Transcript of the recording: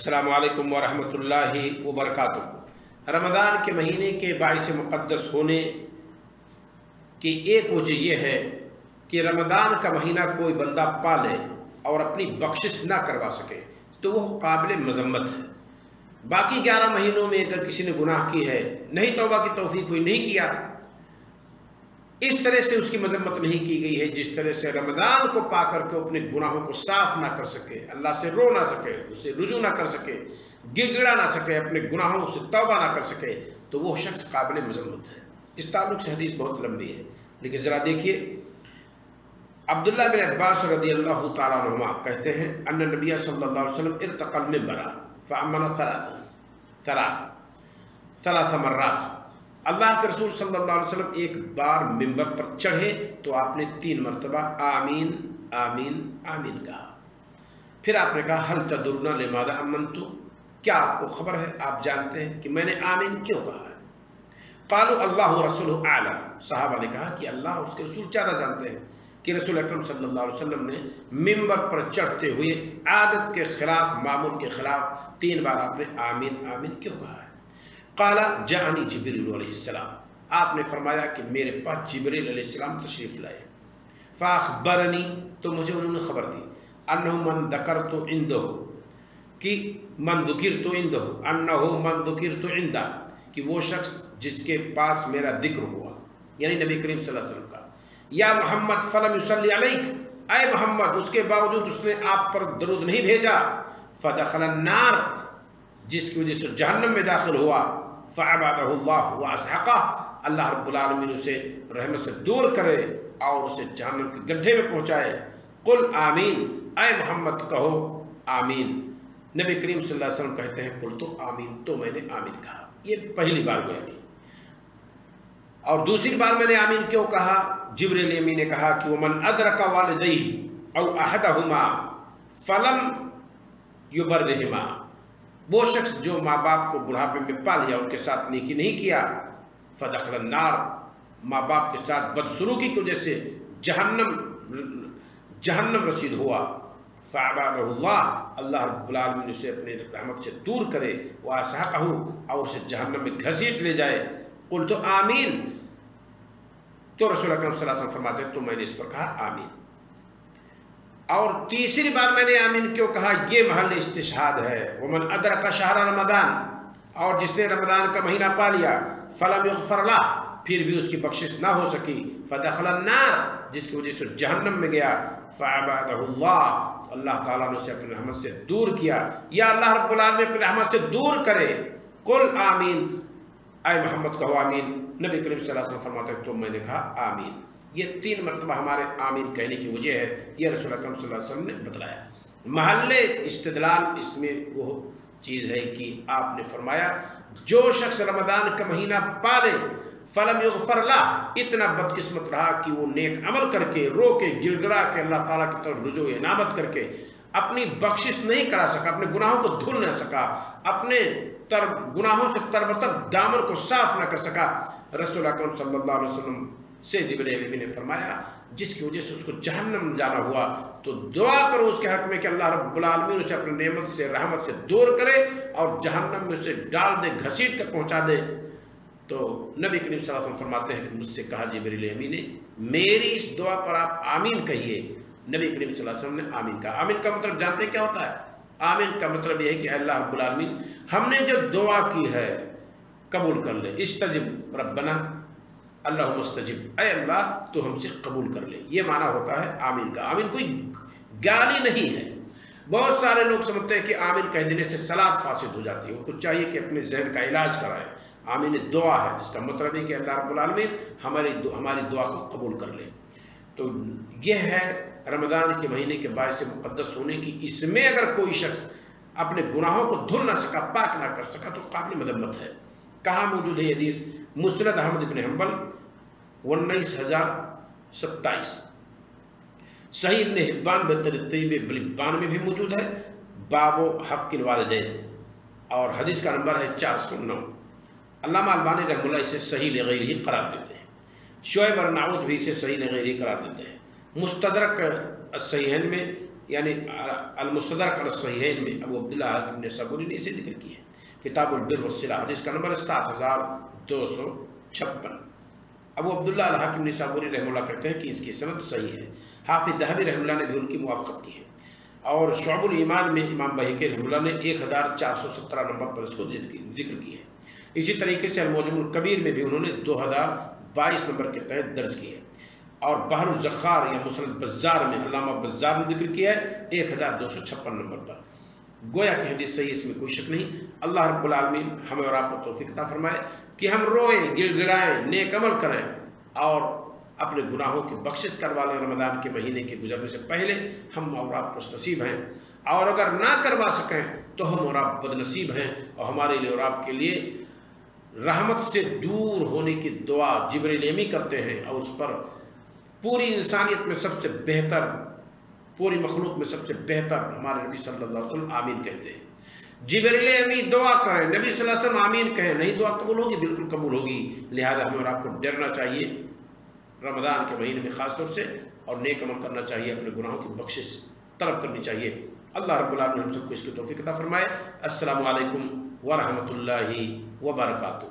السلام علیکم ورحمۃ اللہ وبرکاتہ۔ رمضان کے مہینے کے باعث مقدس ہونے کی ایک وجہ یہ ہے کہ رمضان کا مہینہ کوئی بندہ پالے اور اپنی بخشش نہ کروا سکے تو وہ قابل مذمت ہے۔ باقی 11 مہینوں میں اگر کسی نے گناہ کی ہے، نہیں توبہ کی توفیق ہوئی، نہیں کیا، اس طرح سے اس کی مذمت نہیں کی گئی ہے جس طرح سے رمضان کو پا کر کے اپنے گناہوں کو صاف نہ کر سکے، اللہ سے رو نہ سکے، اس سے رجوع نہ کر سکے، گڑ گڑا نہ سکے، اپنے گناہوں سے توبہ نہ کر سکے، تو وہ شخص قابل مذمت ہے۔ اس تعلق سے حدیث بہت لمبی ہے، لیکن ذرا دیکھیے، عبداللہ بن عباس رضی اللہ تعالیٰ عنہما کہتے ہیں ان نبی صلی اللہ علیہ وسلم ارتقى المنبر فأمن ثلاث مرات۔ اللہ کے رسول صلی اللہ علیہ وسلم ایک بار منبر پر چڑھے تو آپ نے 3 مرتبہ آمین آمین آمین کہا۔ پھر آپ نے کہا هل تدرون لماذا آمنت؟ کیا آپ کو خبر ہے، آپ جانتے ہیں کہ میں نے آمین کیوں کہا ہے؟ قالوا اللہ ورسولہ اعلم۔ صحابہ نے کہا کہ اللہ اور اس کے رسول زیادہ جانتے ہیں کہ رسول اکرم صلی اللہ علیہ وسلم نے منبر پر چڑھتے ہوئے عادت کے خلاف، معمول کے خلاف 3 بار آپ نے آمین آمین کیوں کہا ہے؟ قال جاءنی جبریل علیہ السلام۔ آپ نے فرمایا کہ میرے پاس جبریل علیہ السلام تشریف لائے۔ فاخبرنی، تو مجھے انہوں نے خبر دی، انہ من ذکرت عنده، کہ من ذکرت عنده، انہ من ذکرت عنده، کہ وہ شخص جس کے پاس میرا ذکر ہوا، یعنی نبی کریم صلی اللہ علیہ وسلم کا، یا محمد فلم یصلی علیک، اے محمد اس کے باوجود اس نے آپ پر درود نہیں بھیجا، فدخل النار، جس کی وجہ سے جہنم میں داخل ہوا، فعبادہ اللہ واسحقہ، اللہ رب العالمین اسے رحمت سے دور کرے اور اسے جہنم کے گڈھے میں پہنچائے۔ قل آمین، اے محمد کہو آمین۔ نبی کریم صلی اللہ علیہ وسلم کہتے ہیں قل تو آمین، تو میں نے آمین کہا۔ یہ پہلی بار گویا کی۔ اور دوسری بار میں نے آمین کیوں کہا؟ جبریل امین نے کہا کہ ومن ادرک والدیہ او احدہما فلم یبرہما، وہ شخص جو ماں باپ کو بڑھاپے میں پا لیا، ان کے ساتھ نیکی نہیں کیا، فدخل النار، ماں باپ کے ساتھ بدسلوکی کی وجہ سے جہنم رسید ہوا، فعبادہ اللہ، اللہ رب العالمین اسے اپنے رحمت سے دور کرے، واسحقہ، اور اسے جہنم میں گھسیٹ لے جائے۔ قل تو آمین، تو رسول اکرم صلی اللہ علیہ وسلم فرماتے ہیں تو میں نے اس پر کہا آمین۔ اور تیسری بار میں نے آمین کیوں کہا؟ یہ محل استشہاد ہے۔ ومن ادرک شہر رمضان، اور جس نے رمضان کا مہینہ پا لیا، فلم یغفر لہ، پھر بھی اس کی بخشش نہ ہو سکی، فدخل النار، جس کی وجہ سے جہنم میں گیا، فعبادہ اللہ، اللہ تعالیٰ نے اسے اپنی رحمت سے دور کیا، یا اللہ رب العالمین اپنی رحمت سے دور کرے۔ قل آمین، اے محمد کہو آمین۔ نبی کریم صلی اللہ علیہ وسلم فرماتے ہیں تو میں نے کہا آمین۔ یہ 3 مرتبہ ہمارے آمین کہنے کی وجہ ہے، یہ رسول اکرم صلی اللہ علیہ وسلم نے بتلایا۔ محل استدلال اس میں وہ چیز ہے کہ آپ نے فرمایا جو شخص رمضان کا مہینہ پالے، فلم یغفر لہ، اتنا بدقسمت رہا کہ وہ نیک عمل کر کے، رو کے، گڑ گڑا کے اللہ تعالیٰ کی طرف رجوع انابت کر کے اپنی بخشش نہیں کرا سکا، اپنے گناہوں کو دھل نہ سکا، اپنے گناہوں سے تربتر دامن کو صاف نہ کر سکا، رسول اکرم صلی اللہ علیہ وسلم سے جبریل امین نے فرمایا جس کی وجہ سے اس کو جہنم جانا ہوا، تو دعا کرو اس کے حق میں کہ اللہ رب العالمین اسے اپنے نعمت سے، رحمت سے دور کرے اور جہنم میں اسے ڈال دے، گھسیٹ کر پہنچا دے۔ تو نبی کریم صلی اللہ علیہ وسلم فرماتے ہیں کہ مجھ سے کہا جبریل امین نے میری اس دعا پر آپ آمین کہیے۔ نبی کریم صلی اللہ علیہ وسلم نے آمین کہا۔ آمین کا مطلب جانتے کیا ہوتا ہے؟ آمین کا مطلب یہ ہے کہ اللہ رب العالمین ہم نے جو دعا کی ہے قبول کر لے، استجب ربنا اللہم استجب، اے اللہ تو ہم سے قبول کر لے، یہ معنی ہوتا ہے آمین کا۔ آمین کوئی گالی نہیں ہے۔ بہت سارے لوگ سمجھتے ہیں کہ آمین کہہ دینے سے صلاۃ فاسد ہو جاتی ہے، ان کو چاہیے کہ اپنے ذہن کا علاج کرائیں۔ آمین دعا ہے جس کا مطلب ہے کہ اللہ رب العالمین ہماری دعا کو قبول کر لے۔ تو یہ ہے رمضان کے مہینے کے باعث مقدس ہونے کی۔ اس میں اگر کوئی شخص اپنے گناہوں کو دھل نہ سکا، پاک نہ کر سکا، تو قابل مذمت ہے۔ کہاں موجود ہے یہ حدیث؟ مسند احمد بن حنبل 19027، صحیح ابن حبان بترتیب ابن حبان میں بھی موجود ہے، باب حق الوالدین، اور حدیث کا نمبر ہے 409۔ علامہ البانی رحمہ اللہ اسے صحیح لغیرہ ہی قرار دیتے ہیں، شعیب ارناؤت بھی اسے صحیح لغیرہ ہی قرار دیتے ہیں۔ مستدرک الصحیحین میں یعنی المستدرک علی الصحیحین میں ابو عبداللہ حاکم نیسابوری نے اسے ذکر کی ہے، کتاب البر والصلہ، حدیث کا نمبر ہے 7256۔ ابو عبداللہ الحاکم نیسابوری رحمہ اللہ کہتے ہیں کہ اس کی سند صحیح ہے۔ حافظ ذہبی رحمہ اللہ نے بھی ان کی موافقت کی ہے، اور شعب الایمان میں امام بہقی رحمہ اللہ نے 1417 نمبر پر اس کو ذکر کی ہے۔ اسی طریقے سے المعجم الکبیر میں بھی انہوں نے 2022 نمبر کے تحت درج کی ہے، اور بحر الزخار یا مسند بزار میں علامہ بزار نے ذکر کیا ہے 1256 نمبر پر۔ گویا کہ حدیث صحیح، اس میں کوئی شک نہیں۔ اللہ رب العالمین ہمیں اور آپ کو توفیق عطا فرمائے کہ ہم روئیں، گڑ گڑائیں، نیک عمل کریں اور اپنے گناہوں کی بخشش کروا لیں رمضان کے مہینے کے گزرنے سے پہلے۔ ہم اور آپ خوش نصیب ہیں، اور اگر نہ کروا سکیں تو ہم اور آپ بد نصیب ہیں، اور ہمارے لیے اور آپ کے لیے رحمت سے دور ہونے کی دعا جبریل امی کرتے ہیں، اور اس پر پوری انسانیت میں سب سے بہتر، پوری مخلوق میں سب سے بہتر ہمارے نبی صلی اللہ علیہ وسلم آمین کہتے ہیں۔ جبریل امی دعا کریں، نبی صلی اللہ علیہ وسلم آمین کہیں، نہیں دعا قبول ہوگی؟ بالکل قبول ہوگی۔ لہذا ہمیں اور آپ کو ڈرنا چاہیے رمضان کے مہینے میں خاص طور سے، اور نیک عمل کرنا چاہیے، اپنے گناہوں کی بخشش طلب کرنی چاہیے۔ اللہ رب العالمین ہم سب کو اس کی توفیق عطا فرمائے۔ السلام علیکم ورحمۃ اللہ وبرکاتہ۔